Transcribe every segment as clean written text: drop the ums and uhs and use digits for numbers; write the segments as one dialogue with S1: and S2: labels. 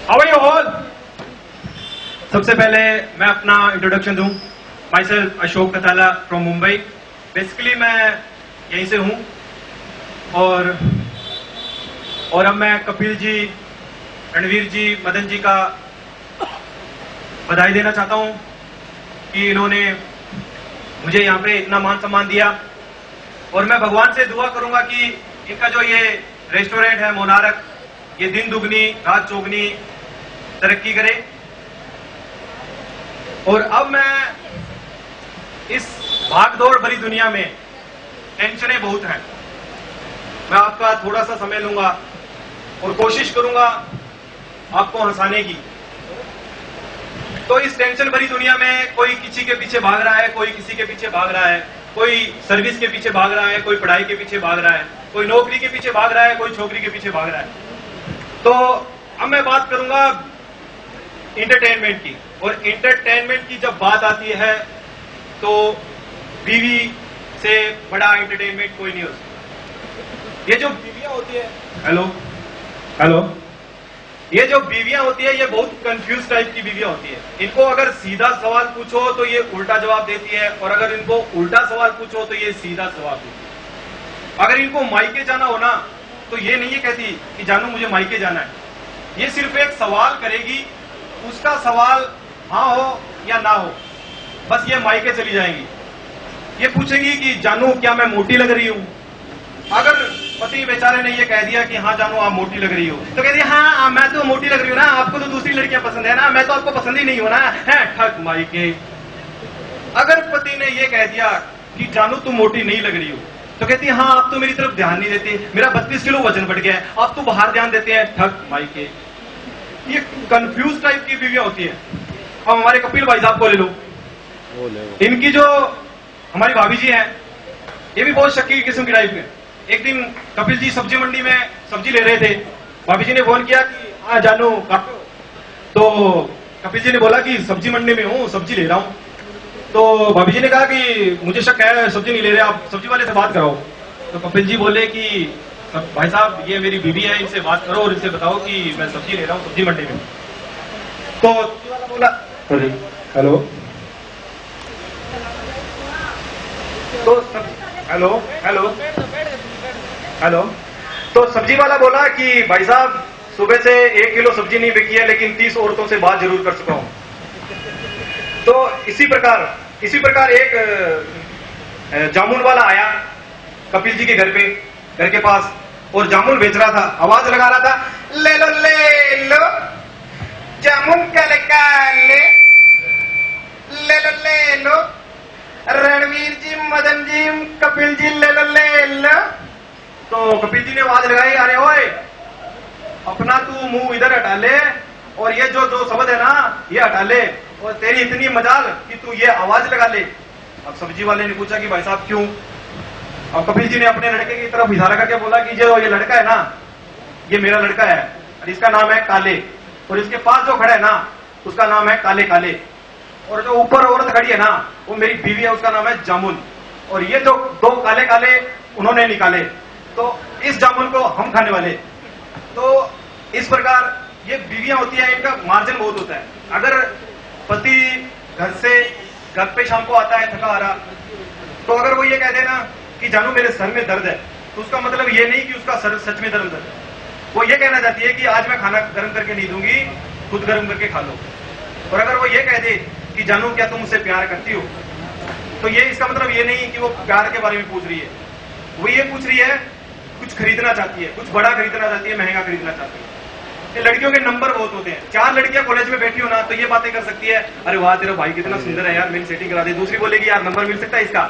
S1: How are you all? सबसे पहले मैं अपना इंट्रोडक्शन दूं। Myself Ashok Kathala from Mumbai. Basically मैं यहीं से हूं और अब मैं कपिल जी, रणवीर जी, मदन जी का बधाई देना चाहता हूं कि इन्होंने मुझे यहाँ पे इतना मान सम्मान दिया। और मैं भगवान से दुआ करूंगा कि इनका जो ये रेस्टोरेंट है मोनारक, ये दिन दुगनी रात चौगनी तरक्की करे। और अब मैं इस भागदौड़ भरी दुनिया में टेंशनें बहुत हैं, मैं आपका थोड़ा सा समय लूंगा और कोशिश करूंगा आपको हंसाने की। तो इस टेंशन भरी दुनिया में कोई किसी के पीछे भाग रहा है, कोई किसी के पीछे भाग रहा है, कोई सर्विस के पीछे भाग रहा है, कोई पढ़ाई के पीछे भाग रहा है, कोई नौकरी के पीछे भाग रहा है, कोई छोकरी के पीछे भाग रहा है। तो अब मैं बात करूंगा इंटरटेनमेंट की। और इंटरटेनमेंट की जब बात आती है तो बीवी से बड़ा इंटरटेनमेंट कोई नहीं हो सकता। ये जो बीवियां होती है, हेलो, ये जो बीवियां होती है ये बहुत कंफ्यूज टाइप की बीवियां होती है। इनको अगर सीधा सवाल पूछो तो ये उल्टा जवाब देती है, और अगर इनको उल्टा सवाल पूछो तो ये सीधा जवाब देती है। अगर इनको मायके जाना हो ना तो ये नहीं कहती कि जानू मुझे मायके जाना है, ये सिर्फ एक सवाल करेगी, उसका सवाल हाँ हो या ना हो, बस ये मायके चली जाएंगी। ये पूछेंगी कि जानू क्या मैं मोटी लग रही हूं? अगर पति बेचारे ने ये कह दिया कि हाँ जानू आप मोटी लग रही हो, तो कहती है हाँ मैं तो मोटी लग रही हूँ ना, आपको तो दूसरी लड़कियां पसंद है ना, मैं तो आपको पसंद ही नहीं हो ना, है ठग मायके। अगर पति ने ये कह दिया कि जानू तुम मोटी नहीं लग रही हो, तो कहती है हाँ आप तो मेरी तरफ ध्यान नहीं देते, मेरा 32 किलो वजन बढ़ गया है, आप तो बाहर ध्यान देते हैं, ठग मायके। ये कंफ्यूज टाइप की बीवियां होती है। अब हमारे कपिल भाई साहब को ले लो, इनकी जो हमारी भाभी जी हैं ये भी बहुत शक्की किस्म की टाइप है। एक दिन कपिल जी सब्जी मंडी में सब्जी ले रहे थे, भाभी जी ने फोन किया कि हाँ जानू कहाँ पे हो? तो कपिल जी ने बोला कि सब्जी मंडी में हूँ, सब्जी ले रहा हूँ। तो भाभी जी ने कहा कि मुझे शक है सब्जी नहीं ले रहे, आप सब्जी वाले से बात कराओ। तो कपिल जी बोले कि भाई साहब ये मेरी बीवी है, इनसे बात करो और इनसे बताओ कि मैं सब्जी ले रहा हूँ सब्जी मंडी में। तो सब्जी वाला बोला हेलो, तो हेलो, तो सब्जी वाला बोला कि भाई साहब सुबह से 1 किलो सब्जी नहीं बिकी है, लेकिन 30 औरतों से बात जरूर कर चुका हूं। तो इसी प्रकार एक जामुन वाला आया कपिल जी के घर के पास, और जामुन बेच रहा था, आवाज लगा रहा था, ले लो जामुन का ले लो रणवीर जी, मदन जी, कपिल जी, ले लो। तो कपिल जी ने आवाज लगाई, अरे ओए अपना तू मुंह इधर हटा ले और ये जो शब्द है ना ये हटा ले, और तेरी इतनी मजाल कि तू ये आवाज लगा ले। अब सब्जी वाले ने पूछा कि भाई साहब क्यों? अब कपिल जी ने अपने लड़के की तरफ इशारा करके बोला कि जो ये लड़का है ना ये मेरा लड़का है, और इसका नाम है काले, और इसके पास जो खड़ा है ना उसका नाम है काले, और जो ऊपर औरत खड़ी है ना वो मेरी बीवी है, उसका नाम है जामुन, और ये जो 2 काले उन्होंने निकाले, तो इस जामुन को हम खाने वाले। तो इस प्रकार ये बीवियां होती है, इनका मार्जिन बहुत होता है। अगर पति घर पे शाम को आता है थका हारा, तो अगर वो ये कह देना कि जानू मेरे सर में दर्द है, तो उसका मतलब ये नहीं कि उसका सर सच में दर्द है, वो ये कहना चाहती है कि आज मैं खाना गर्म करके नहीं दूंगी, खुद गर्म करके खा लो। और अगर वो ये कह दे कि जानू क्या तुम मुझसे प्यार करती हो, तो ये इसका मतलब ये नहीं कि वो प्यार के बारे में पूछ रही है, वो ये पूछ रही है कुछ खरीदना चाहती है, कुछ बड़ा खरीदना चाहती है, महंगा खरीदना चाहती है। ये लड़कियों के नंबर बहुत होते हैं। 4 लड़कियां कॉलेज में बैठी हो ना तो ये बातें कर सकती है, अरे वाह तेरा भाई कितना सुंदर है यार, मेरी सेटिंग करा दे। दूसरी बोलेगी यार नंबर मिल सकता है इसका।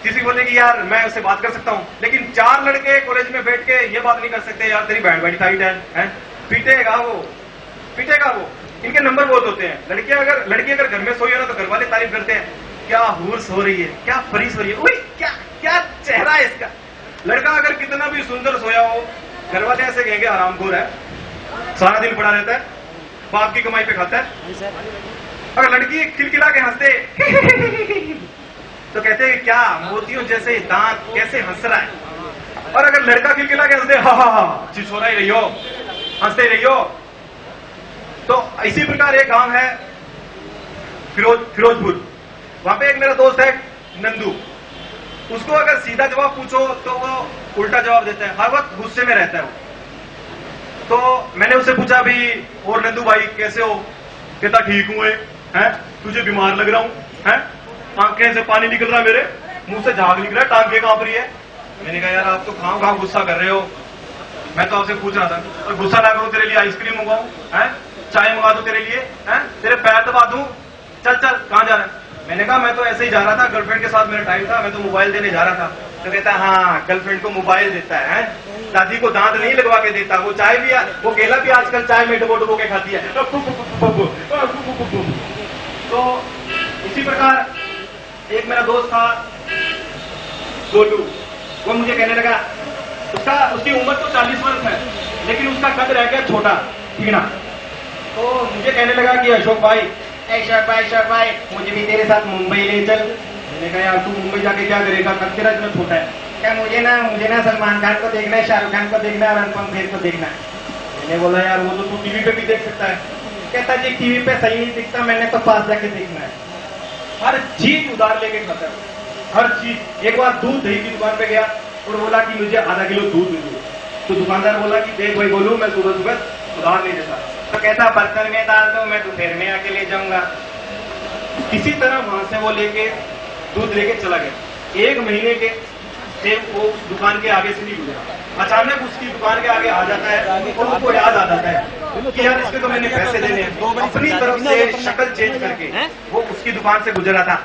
S1: तीसरी बोलेगी यार मैं उससे बात कर सकता हूँ। लेकिन 4 लड़के कॉलेज में बैठ के ये बात नहीं कर सकते यार तेरी बैंड बड़ी टाइट है? पीटेगा वो। इनके नंबर बहुत होते हैं। लड़की अगर घर में सोई हो ना तो घर वाले तारीफ करते हैं, क्या हूर सो रही है, क्या परी सो रही है, क्या चेहरा है इसका। लड़का अगर कितना भी सुंदर सोया हो, घर वाले ऐसे कहेंगे आरामखोर है, सारा दिन पड़ा रहता है, बाप की कमाई पे खाता है। अगर लड़की खिलखिला के हंसते तो कहते हैं क्या मोतियों जैसे दांत, कैसे हंस रहा है। और अगर लड़का खिलखिला के हंसते, हा छिछोरा ही रही हो, हंसते ही रही हो, तो इसी प्रकार एक गांव है फिरोजपुर, वहां पे एक मेरा दोस्त है नंदू। उसको अगर सीधा जवाब पूछो तो वो उल्टा जवाब देता है, हर वक्त गुस्से में रहता है वो। तो मैंने उससे पूछा भी, और नंदू भाई कैसे हो? कहता ठीक हूं है, तुझे बीमार लग रहा हूं है, आंखें से पानी निकल रहा है, मेरे मुंह से झाग निकल रहा है, टांगे कांप रही है। मैंने कहा यार आप तो खाओ गुस्सा कर रहे हो, मैं तो आपसे पूछ रहा था, और गुस्सा ना करूं तेरे लिए आइसक्रीम मंगाऊं है, चाय मंगा दूं तेरे लिए है, तेरे पैर दबा दूं, चल चल कहां जा रहा है? मैंने कहा मैं तो ऐसे ही जा रहा था, गर्लफ्रेंड के साथ मेरा टाइम था, मैं तो मोबाइल देने जा रहा था। तो कहता हाँ गर्लफ्रेंड को मोबाइल देता है, दादी को दांत नहीं लगवा के देता, वो चाय भी, वो केला भी आजकल चाय में डुबो के खाती है। तो इसी प्रकार एक मेरा दोस्त था गोलू, वो मुझे कहने लगा, उसकी उम्र तो 40 वर्ष है, लेकिन उसका कद रह गया छोटा, ठीक ना। तो मुझे कहने लगा कि अशोक भाई मुझे भी तेरे साथ मुंबई ले चल। मैंने कहा यार तू मुंबई जाके क्या करेगा, कद तेरा इतना छोटा है। क्या मुझे ना सलमान खान को देखना है, शाहरुख खान को देखना है और अनुपम खेर को देखना है। मैंने बोला यार वो तो तू टीवी पे भी देख सकता है। कहता जी टीवी पे सही नहीं दिखता, मैंने तो पास जाके देखना है। हर चीज उधार लेके खाता है, हर चीज। एक बार दूध दही की दुकान पे गया और बोला कि मुझे आधा किलो दूध दे दो। तो दुकानदार बोला कि देख भाई बोलू, मैं सुबह सुबह उधार नहीं देता। तो कहता बर्तन में डाल दो, मैं दोपहर में आके ले जाऊंगा। किसी तरह वहां से वो लेके दूध लेके चला गया। 1 महीने के से वो दुकान के आगे से नहीं गुजरा, अचानक उसकी दुकान के आगे आ जाता है और उसको याद आ जाता है कि यार इसके तो मैंने पैसे देने हैं। अपनी तरफ से शक्ल चेंज करके वो उसकी दुकान से गुजरा था।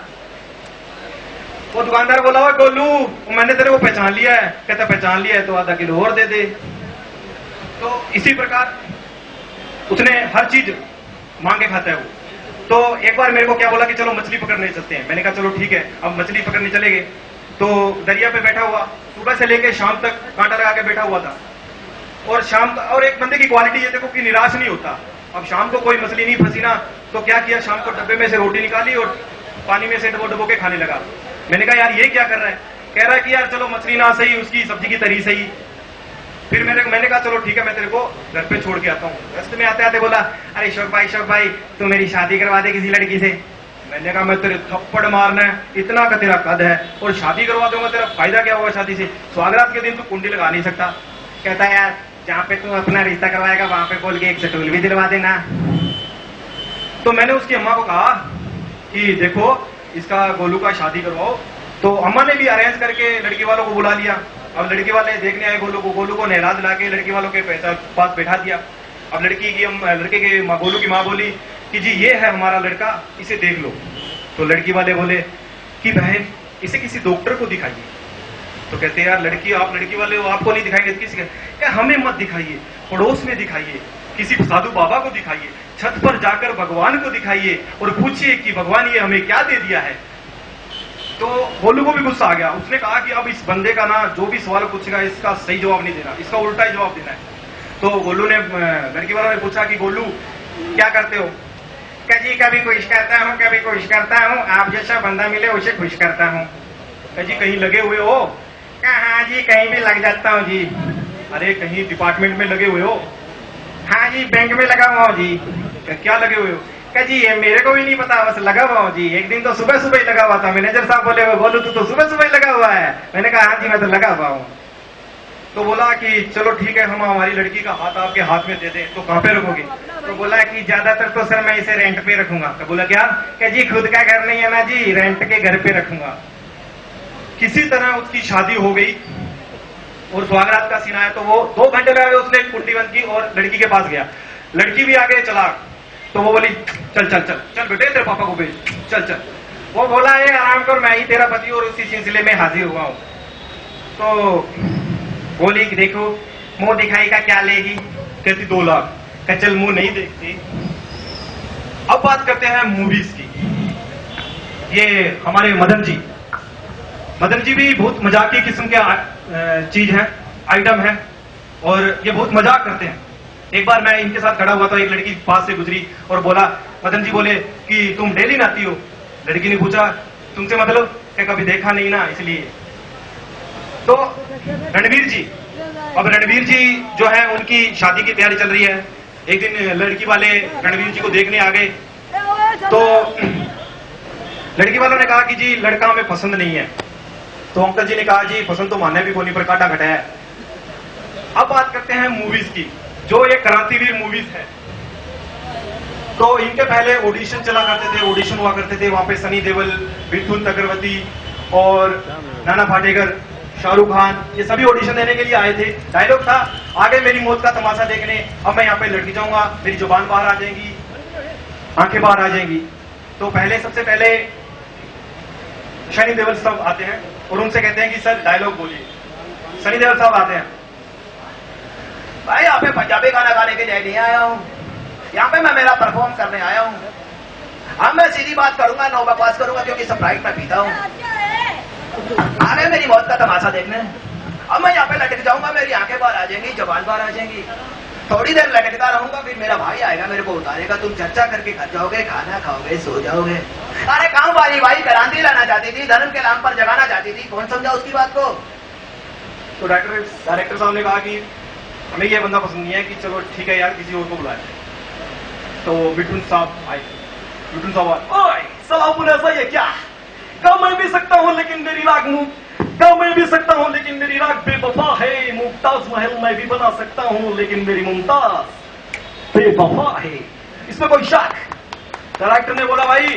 S1: वो दुकानदार बोला हुआ गोलू मैंने तेरे को पहचान लिया है। कहता पहचान लिया है तो आधा किलो और दे दे। तो इसी प्रकार उसने हर चीज मांगे खाता है वो। तो एक बार मेरे को क्या बोला कि चलो मछली पकड़ने चलते हैं। मैंने कहा चलो ठीक है, अब मछली पकड़ने चले गए। तो दरिया पे बैठा हुआ सुबह से लेके शाम तक कांटा लगा के बैठा हुआ था। और और एक बंदे की क्वालिटी ये देखो कि निराश नहीं होता। अब शाम को कोई मछली नहीं फंसी ना, तो क्या किया, शाम को डब्बे में से रोटी निकाली और पानी में से डबो के खाने लगा। मैंने कहा यार ये क्या कर रहा है? कह रहा है कि यार चलो मछली ना सही, उसकी सब्जी की तरी सही। फिर मैंने कहा चलो ठीक है, मैं तेरे को घर पे छोड़ के आता हूँ। रास्ते में आते आते बोला अरे शौक भाई तू मेरी शादी करवा दे किसी लड़की से। मैंने कहा मैं तेरे थप्पड़ मारना है, इतना का तेरा कद है और शादी करवा दूंगा, तेरा फायदा क्या होगा शादी से? स्वागरात के दिन तू कुंडी लगा नहीं सकता। कहता है यार जहाँ पे तू अपना रिश्ता करवाएगा वहां पे बोल के एक सटोल भी दिलवा देना। तो मैंने उसकी अम्मा को कहा कि देखो इसका गोलू का शादी करवाओ। तो अम्मा ने भी अरेंज करके लड़की वालों को बुला लिया। अब लड़की वाले देखने आए गोलू को नहला दिला के लड़की वालों के पास बैठा दिया। अब लड़के की गोलू की माँ बोली कि जी ये है हमारा लड़का, इसे देख लो। तो लड़की वाले बोले कि बहन इसे किसी डॉक्टर को दिखाइए। तो कहते हैं यार आप लड़की वाले हो, आपको नहीं दिखाएंगे किसी क्या, हमें मत दिखाइए, पड़ोस में दिखाइए, किसी साधु बाबा को दिखाइए, छत पर जाकर भगवान को दिखाइए और पूछिए कि भगवान ये हमें क्या दे दिया है। तो गोलू को भी गुस्सा आ गया। उसने कहा कि अब इस बंदे का ना जो भी सवाल पूछेगा इसका सही जवाब नहीं देना, इसका उल्टा ही जवाब देना है। तो गोलू ने लड़की वालों ने पूछा कि गोलू क्या करते हो? जी कभी खुश करता हूँ, कभी खुश करता हूँ, आप जैसा बंदा मिले उसे खुश करता हूँ। जी कहीं लगे हुए हो? हाँ जी कहीं भी लग जाता हूँ जी। अरे कहीं डिपार्टमेंट में लगे हुए हो? हाँ जी बैंक में लगा हुआ हूँ जी। क्या लगे हुए हो? जी ये मेरे को भी नहीं पता, बस लगा हुआ हूँ जी। एक दिन तो सुबह सुबह ही लगा हुआ था। मैनेजर साहब बोले बोलू तू तो सुबह सुबह ही लगा हुआ है। मैंने कहा हाँ जी मैं तो लगा हुआ हूँ। तो बोला कि चलो ठीक है हम हमारी लड़की का हाथ आपके हाथ में दे दें, तो कहाँ पे रखोगे? तो बोला कि ज्यादातर तो सर मैं इसे रेंट पे रखूंगा। तो बोला क्या जी खुद का घर नहीं है ना जी, रेंट के घर पे रखूंगा। किसी तरह उसकी शादी हो गई और स्वागरात का सीन आया। तो वो 2 घंटे लगा उसने कुंडी बंद की और लड़की के पास गया। लड़की भी आगे चला। तो वो बोली चल चल चल चल बेटे तेरे पापा को भेज, चल चल। वो बोला ये आराम कर, मैं ही तेरा पति और उसी सिलसिले में हाजिर हुआ हूं। तो बोली कि देखो मुंह दिखाई का क्या लेगी? कहती 2 लाख। कह चल मुंह नहीं देखती। अब बात करते हैं मूवीज की। ये हमारे मदन जी भी बहुत मजाकी किस्म के चीज है, आइटम है और ये बहुत मजाक करते हैं। एक बार मैं इनके साथ खड़ा हुआ था, एक लड़की पास से गुजरी और बोला, मदन जी बोले कि तुम डेली नहाती हो? लड़की ने पूछा तुमसे मतलब? क्या कभी देखा नहीं ना इसलिए। तो रणवीर जी, अब रणवीर जी जो है उनकी शादी की तैयारी चल रही है। एक दिन लड़की वाले रणवीर जी को देखने आ गए, तो लड़की वालों ने कहा कि जी लड़का हमें पसंद नहीं है। तो अंकल जी ने कहा जी पसंद तो माने भी कोनी पर काटा घटा है। अब बात करते हैं मूवीज की, जो ये क्रांतिवीर मूवीज है। तो इनके पहले ऑडिशन चला करते थे, ऑडिशन हुआ करते थे, वहां पे सनी देओल, मिथुन चक्रवर्ती और नाना पाटेकर, शाहरुख खान, ये सभी ऑडिशन देने के लिए आए थे। डायलॉग था, आगे मेरी मौत का तमाशा देखने, अब मैं यहाँ पे लड़की जाऊंगा, मेरी जुबान बाहर आ जाएगी, आंखें बाहर आ जाएंगी। तो पहले सबसे पहले सनी देओल साहब आते हैं और उनसे कहते हैं कि सर डायलॉग बोलिए। सनी देओल साहब आते हैं, भाई यहाँ पे पंजाबी गाना गाने के लिए नहीं आया हूँ, यहाँ पे मैं मेरा परफॉर्म करने आया हूँ। हाँ मैं सीधी बात करूंगा, नो बकवास करूंगा, क्योंकि स्प्राइट मैं पीता हूँ। आगे मेरी मौत का तमाशा देखने, अब मैं यहाँ पे लटक जाऊंगा, मेरी आंखें बाहर आ जाएंगी, जबान बाहर आ जाएंगी। थोड़ी देर लटकता रहूंगा, फिर मेरा भाई आएगा, मेरे को उतारेगा, तुम चर्चा करके घर जाओगे, खाना खाओगे, सो जाओगे। अरे काम वाली भाई क्रांति लाना चाहती थी, धर्म के नाम पर जगाना चाहती थी, कौन समझा उसकी बात को। तो डायरेक्टर साहब ने कहा कि हमें ये बंदा पसंद नहीं है, कि चलो ठीक है यार किसी और को बुलाए। तो बिटून साहब आए, बिटून साहब आए, सलाम ऐसा है क्या, कम मैं भी सकता हूँ लेकिन मेरी राग कम मैं भी सकता हूँ लेकिन मेरी राग बेवफा है, मुमताज महल मैं भी बना सकता हूँ लेकिन मेरी मुमताज बेवफा है, इसमें कोई शक। डायरेक्टर ने बोला भाई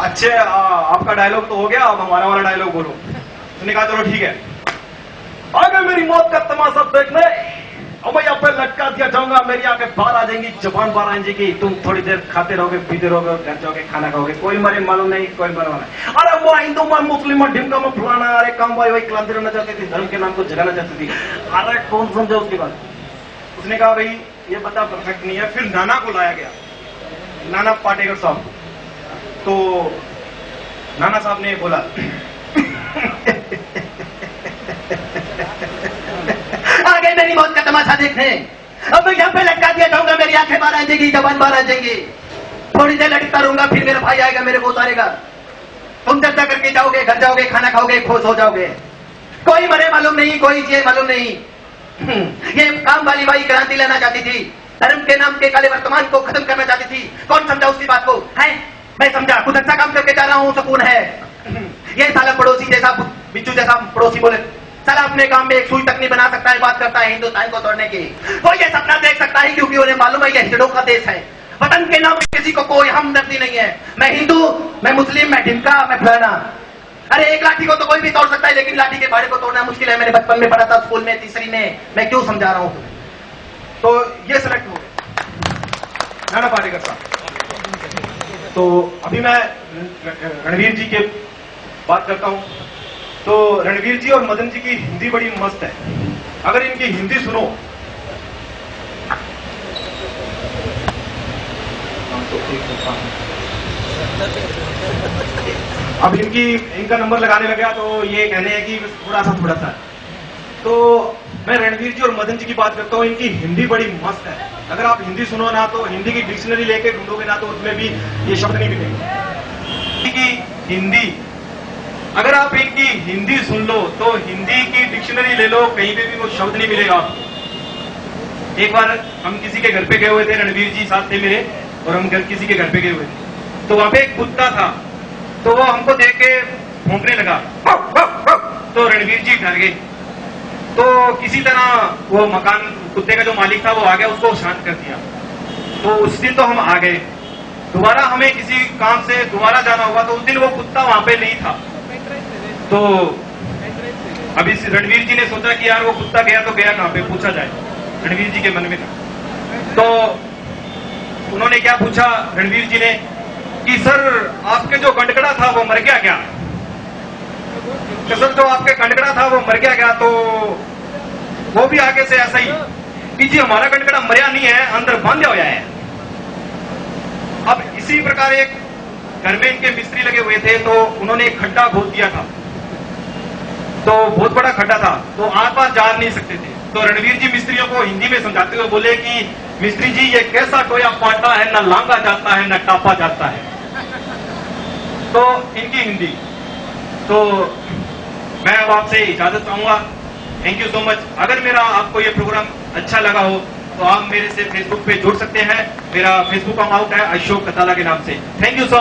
S1: अच्छे आपका डायलॉग तो हो गया, अब हमारा वाला डायलॉग बोलो। उसने कहा चलो ठीक है, आगे मेरी मौत का तमाशा देखने, अब मैं यहाँ पे लटका दिया जाऊंगा, मेरी आंखें बाहर आ जाएंगी, जबान बाहर आ जाएगी, तुम थोड़ी देर खाते रहोगे, पीते रहोगे और घर जाओगे, खाना खाओगे, कोई मरे मालूम नहीं, कोई मरवा नहीं। अरे वो हिंदू मैं मुस्लिम मैं ढिमका में फुलाना, अरे काम भाई वही क्रांति रहना चाहती थी, धर्म के नाम को जगाना चाहती थी। अरे कौन समझा उसकी बात। उसने कहा भाई ये बता परफेक्ट नहीं है। फिर नाना को लाया गया, नाना पाटेकर साहब। तो नाना साहब ने बोला आगे मेरी मौत का तमाशा देखने, अब मैं यहाँ पे लटका दिया जाऊंगा, मेरी आंखें बाहर आ जाएगी, जबान बाहर आ जाएंगी, थोड़ी देर लटकता रहूंगा, फिर मेरा भाई आएगा, मेरे को उतारेगा, तुम चर्चा करके जाओगे, घर जाओगे, खाना खाओगे, खुश हो जाओगे, कोई मरे मालूम नहीं, कोई जिए मालूम नहीं। ये काम वाली बाई क्रांति लाना चाहती थी, धर्म के नाम के काले वर्तमान को खत्म करना चाहती थी, कौन समझा उसकी बात को है। मैं समझा, कुछ अच्छा काम करके जा रहा हूँ, सुकून है। ये साला पड़ोसी जैसा, बिच्छू जैसा पड़ोसी बोले, साला अपने काम में एक सुई तक नहीं बना सकता है, बात करता है हिंदुस्तान को तोड़ने की। वो ये सपना देख सकता है क्योंकि उन्हें मालूम है ये हिजड़ों का देश है, वतन के नाम पे किसी को कोई हमदर्दी नहीं है। मैं हिंदू, मैं मुस्लिम, मैं ढिमका, मैं फलाना। अरे एक लाठी को तो कोई भी तोड़ सकता है, लेकिन लाठी के भाड़े को तोड़ना मुश्किल है। मैंने बचपन में पढ़ा था, स्कूल में, तीसरी में, मैं क्यों समझा रहा हूँ। तो ये सिलेक्ट हो गए नाना पाटेकर साहब। तो अभी मैं रणवीर जी के बात करता हूं। तो रणवीर जी और मदन जी की हिंदी बड़ी मस्त है, अगर इनकी हिंदी सुनो अब इनका नंबर लगाने लगा तो ये कहने हैं कि थोड़ा सा। तो मैं रणवीर जी और मदन जी की बात करता हूँ, इनकी हिंदी बड़ी मस्त है। अगर आप हिंदी सुनो ना तो हिंदी की डिक्शनरी लेके ढूंढोगे ना तो उसमें भी ये शब्द नहीं मिलेंगे। हिंदी अगर आप इनकी हिंदी सुन लो तो हिंदी की डिक्शनरी ले लो, कहीं पे भी वो शब्द नहीं मिलेगा आपको। एक बार हम किसी के घर पे गए हुए थे, रणवीर जी साथ थे मेरे, और हम किसी के घर पे गए हुए थे। तो वहां पे एक कुत्ता था, तो वो हमको देख के भौंकने लगा, तो रणवीर जी डर गए। तो किसी तरह वो मकान, कुत्ते का जो मालिक था वो आ गया, उसको शांत कर दिया। तो उस दिन तो हम आ गए, दोबारा हमें किसी काम से दोबारा जाना होगा, तो उस दिन वो कुत्ता वहां पे नहीं था। तो अभी रणवीर जी ने सोचा कि यार वो कुत्ता गया तो गया कहां पे, पूछा जाए। रणवीर जी के मन में था, तो उन्होंने क्या पूछा रणवीर जी ने कि सर आपके जो गंडकड़ा था वो मर गया क्या। तो सर जो आपके गंडकड़ा था वो मर गया क्या। तो वो भी आगे से ऐसा ही कि जी हमारा गंडकड़ा मरिया नहीं है, अंदर बंद हो है। अब इसी प्रकार एक घर में इनके मिस्त्री लगे हुए थे, तो उन्होंने एक खड्डा खोद दिया था, तो बहुत बड़ा खड्डा था, तो आस पास जा नहीं सकते थे। तो रणवीर जी मिस्त्रियों को हिंदी में समझाते हुए बोले कि मिस्त्री जी ये कैसा टोया पाटा है, न लांगा जाता है न टापा जाता है। तो इनकी हिंदी। तो मैं अब आपसे इजाजत चाहूंगा, थैंक यू सो मच। अगर मेरा आपको ये प्रोग्राम अच्छा लगा हो तो आप मेरे से फेसबुक पे जुड़ सकते हैं। मेरा फेसबुक अकाउंट है अशोक कताला के नाम से। Thank you so